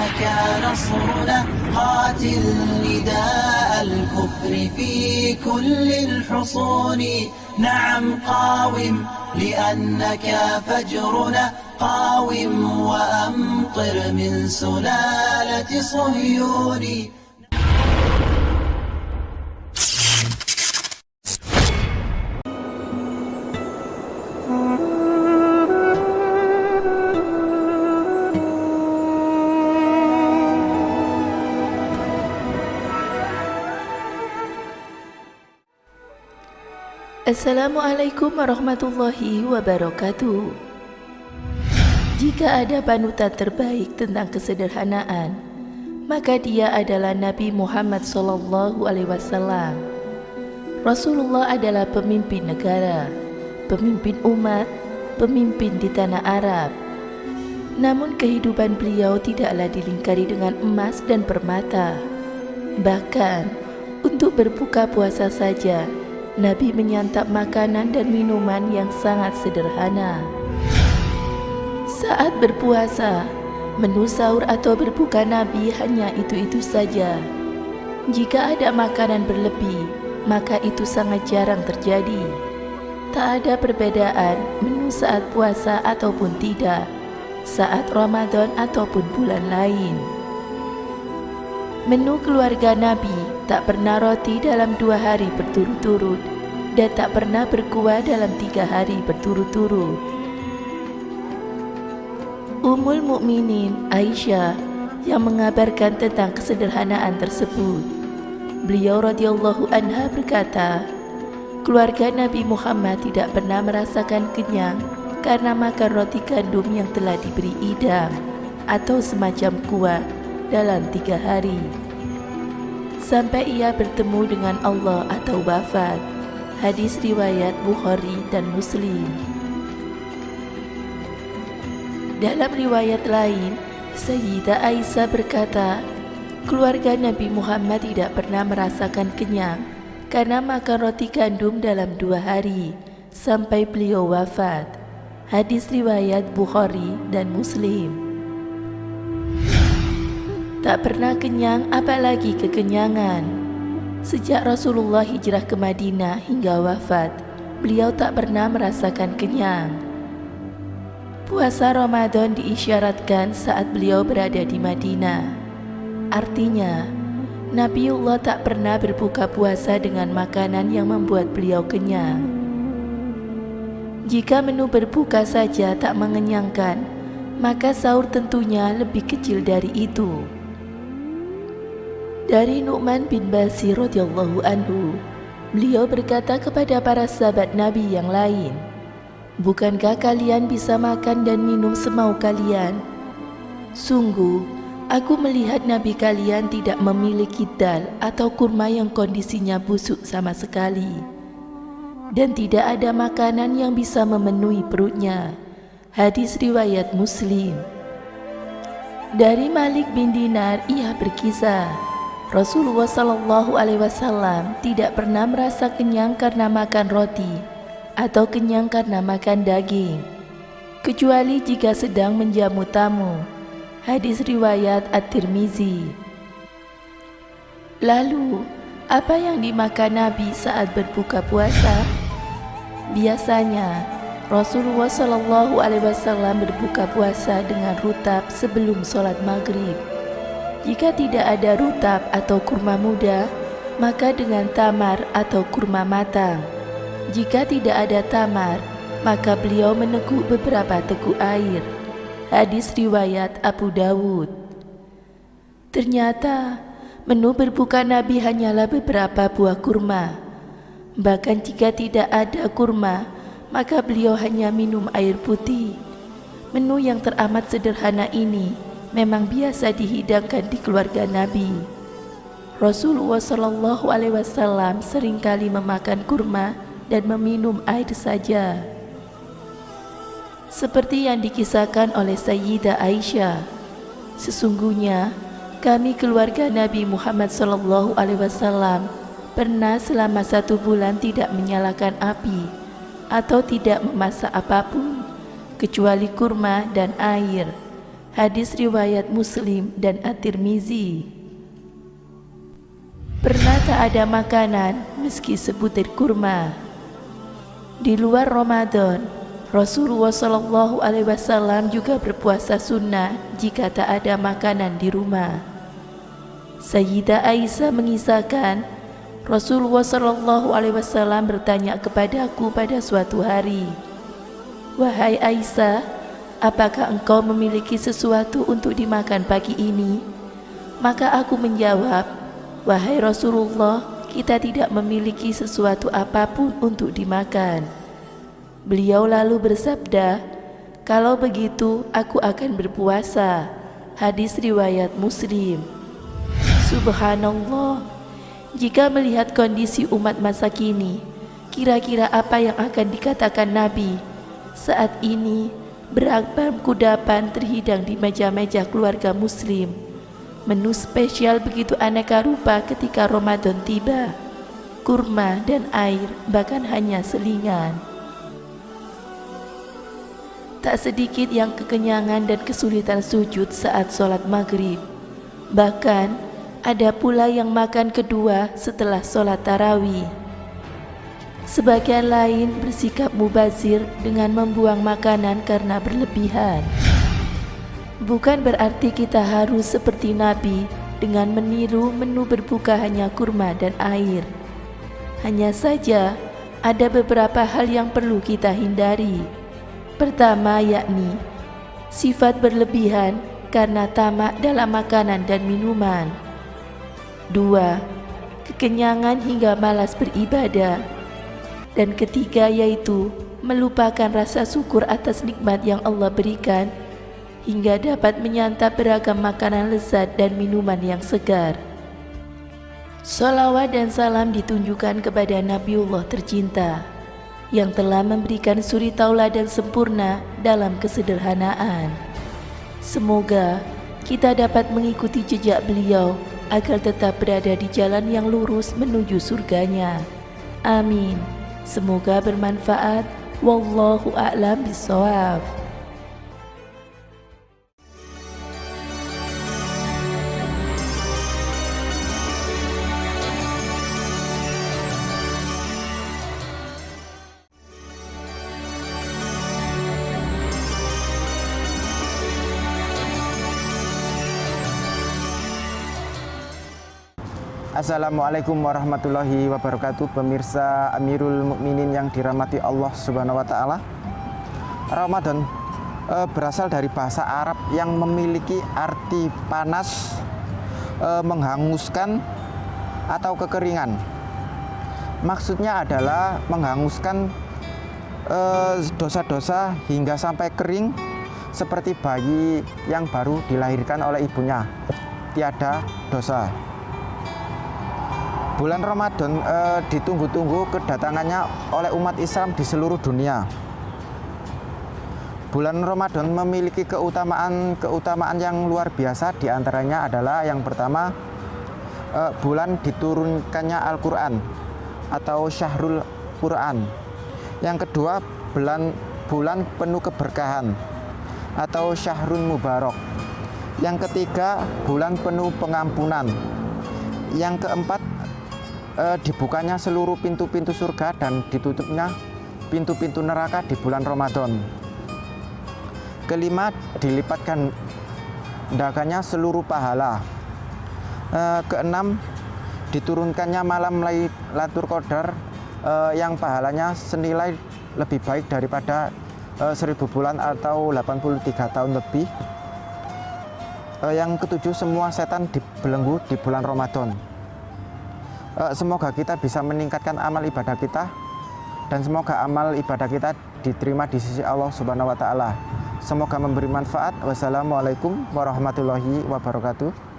متى نصرنا قاتل نداء الكفر في كل الحصون نعم قاوم لأنك فجرنا قاوم وأمطر من سلالة صهيون. Assalamualaikum warahmatullahi wabarakatuh. Jika ada panutan terbaik tentang kesederhanaan, maka dia adalah Nabi Muhammad SAW. Rasulullah adalah pemimpin negara, pemimpin umat, pemimpin di tanah Arab. Namun kehidupan beliau tidaklah dilingkari dengan emas dan permata. Bahkan untuk berbuka puasa saja Nabi menyantap makanan dan minuman yang sangat sederhana. Saat berpuasa, menu sahur atau berbuka Nabi hanya itu-itu saja. Jika ada makanan berlebih, maka itu sangat jarang terjadi. Tak ada perbedaan menu saat puasa ataupun tidak, saat Ramadan ataupun bulan lain. Menu keluarga Nabi tak pernah roti dalam 2 hari berturut-turut dan tak pernah berkuah dalam 3 hari berturut-turut. Ummul Mukminin Aisyah yang mengabarkan tentang kesederhanaan tersebut. Beliau radhiyallahu anha berkata, keluarga Nabi Muhammad tidak pernah merasakan kenyang karena makan roti gandum yang telah diberi idam atau semacam kuah dalam 3 hari, sampai ia bertemu dengan Allah atau wafat. Hadis riwayat Bukhari dan Muslim. Dalam riwayat lain, Sayyidah Aisyah berkata, keluarga Nabi Muhammad tidak pernah merasakan kenyang karena makan roti gandum dalam 2 hari sampai beliau wafat. Hadis riwayat Bukhari dan Muslim. Tak pernah kenyang, apalagi kekenyangan. Sejak Rasulullah hijrah ke Madinah hingga wafat, beliau tak pernah merasakan kenyang. Puasa Ramadan diisyaratkan saat beliau berada di Madinah. Artinya, Nabiullah tak pernah berbuka puasa dengan makanan yang membuat beliau kenyang. Jika menu berbuka saja tak mengenyangkan, maka sahur tentunya lebih kecil dari itu. Dari Nu'man bin Bashir radhiyallahu anhu, beliau berkata kepada para sahabat Nabi yang lain, bukankah kalian bisa makan dan minum semau kalian? Sungguh, aku melihat Nabi kalian tidak memiliki dal atau kurma yang kondisinya busuk sama sekali, dan tidak ada makanan yang bisa memenuhi perutnya. Hadis riwayat Muslim. Dari Malik bin Dinar, ia berkisah, Rasulullah SAW tidak pernah merasa kenyang karena makan roti atau kenyang karena makan daging, kecuali jika sedang menjamu tamu. Hadis riwayat At-Tirmizi. Lalu, apa yang dimakan Nabi saat berbuka puasa? Biasanya, Rasulullah SAW berbuka puasa dengan rutab sebelum sholat maghrib. Jika tidak ada rutab atau kurma muda, maka dengan tamar atau kurma matang. Jika tidak ada tamar, maka beliau meneguk beberapa teguk air. Hadis riwayat Abu Dawud. Ternyata menu berbuka Nabi hanyalah beberapa buah kurma. Bahkan jika tidak ada kurma, maka beliau hanya minum air putih. Menu yang teramat sederhana ini memang biasa dihidangkan di keluarga Nabi. Rasulullah SAW seringkali memakan kurma dan meminum air saja. Seperti yang dikisahkan oleh Sayyidah Aisyah, sesungguhnya kami keluarga Nabi Muhammad SAW pernah selama 1 bulan tidak menyalakan api atau tidak memasak apapun kecuali kurma dan air. Hadis riwayat Muslim dan At-Tirmizi. Pernah tak ada makanan meski sebutir kurma. Di luar Ramadan, Rasulullah SAW juga berpuasa sunnah jika tak ada makanan di rumah. Sayyidah Aisyah mengisahkan, Rasulullah SAW bertanya kepadaku pada suatu hari, "Wahai Aisyah, apakah engkau memiliki sesuatu untuk dimakan pagi ini?" Maka aku menjawab, "Wahai Rasulullah, kita tidak memiliki sesuatu apapun untuk dimakan." Beliau lalu bersabda, "Kalau begitu aku akan berpuasa." Hadis riwayat Muslim. Subhanallah, jika melihat kondisi umat masa kini, kira-kira apa yang akan dikatakan Nabi? Saat ini beragam kudapan terhidang di meja-meja keluarga muslim. Menu spesial begitu aneka rupa ketika Ramadan tiba. Kurma dan air, bahkan hanya selingan. Tak sedikit yang kekenyangan dan kesulitan sujud saat sholat maghrib. Bahkan ada pula yang makan kedua setelah sholat tarawih. Sebagian lain bersikap mubazir dengan membuang makanan karena berlebihan. Bukan berarti kita harus seperti Nabi dengan meniru menu berbuka hanya kurma dan air. Hanya saja ada beberapa hal yang perlu kita hindari. Pertama yakni sifat berlebihan karena tamak dalam makanan dan minuman. 2. Kekenyangan hingga malas beribadah. Dan ketiga yaitu melupakan rasa syukur atas nikmat yang Allah berikan hingga dapat menyantap beragam makanan lezat dan minuman yang segar. Salawat dan salam ditunjukkan kepada Nabiullah tercinta yang telah memberikan suri tauladan sempurna dalam kesederhanaan. Semoga kita dapat mengikuti jejak beliau agar tetap berada di jalan yang lurus menuju surganya. Amin. Semoga bermanfaat. Wallahu a'lam bishawab. Assalamualaikum warahmatullahi wabarakatuh. Pemirsa Amirul Mukminin yang dirahmati Allah Subhanahu wa taala. Ramadan berasal dari bahasa Arab yang memiliki arti panas, menghanguskan atau kekeringan. Maksudnya adalah menghanguskan dosa-dosa hingga sampai kering seperti bayi yang baru dilahirkan oleh ibunya, tiada dosa. Bulan Ramadan ditunggu-tunggu kedatangannya oleh umat Islam di seluruh dunia. Bulan Ramadan memiliki keutamaan yang luar biasa. Di antaranya adalah yang pertama, bulan diturunkannya Al-Quran atau Syahrul Quran. Yang kedua, bulan penuh keberkahan atau Syahrul Mubarak. Yang ketiga, bulan penuh pengampunan. Yang keempat, dibukanya seluruh pintu-pintu surga dan ditutupnya pintu-pintu neraka di bulan Ramadan. Kelima, dilipatkan gandakannya seluruh pahala. Keenam, diturunkannya malam Lailatul Qadar yang pahalanya senilai lebih baik daripada 1000 bulan atau 83 tahun lebih. Yang ketujuh, semua setan dibelenggu di bulan Ramadan. Semoga kita bisa meningkatkan amal ibadah kita dan semoga amal ibadah kita diterima di sisi Allah Subhanahu wa taala. Semoga memberi manfaat. Wassalamualaikum warahmatullahi wabarakatuh.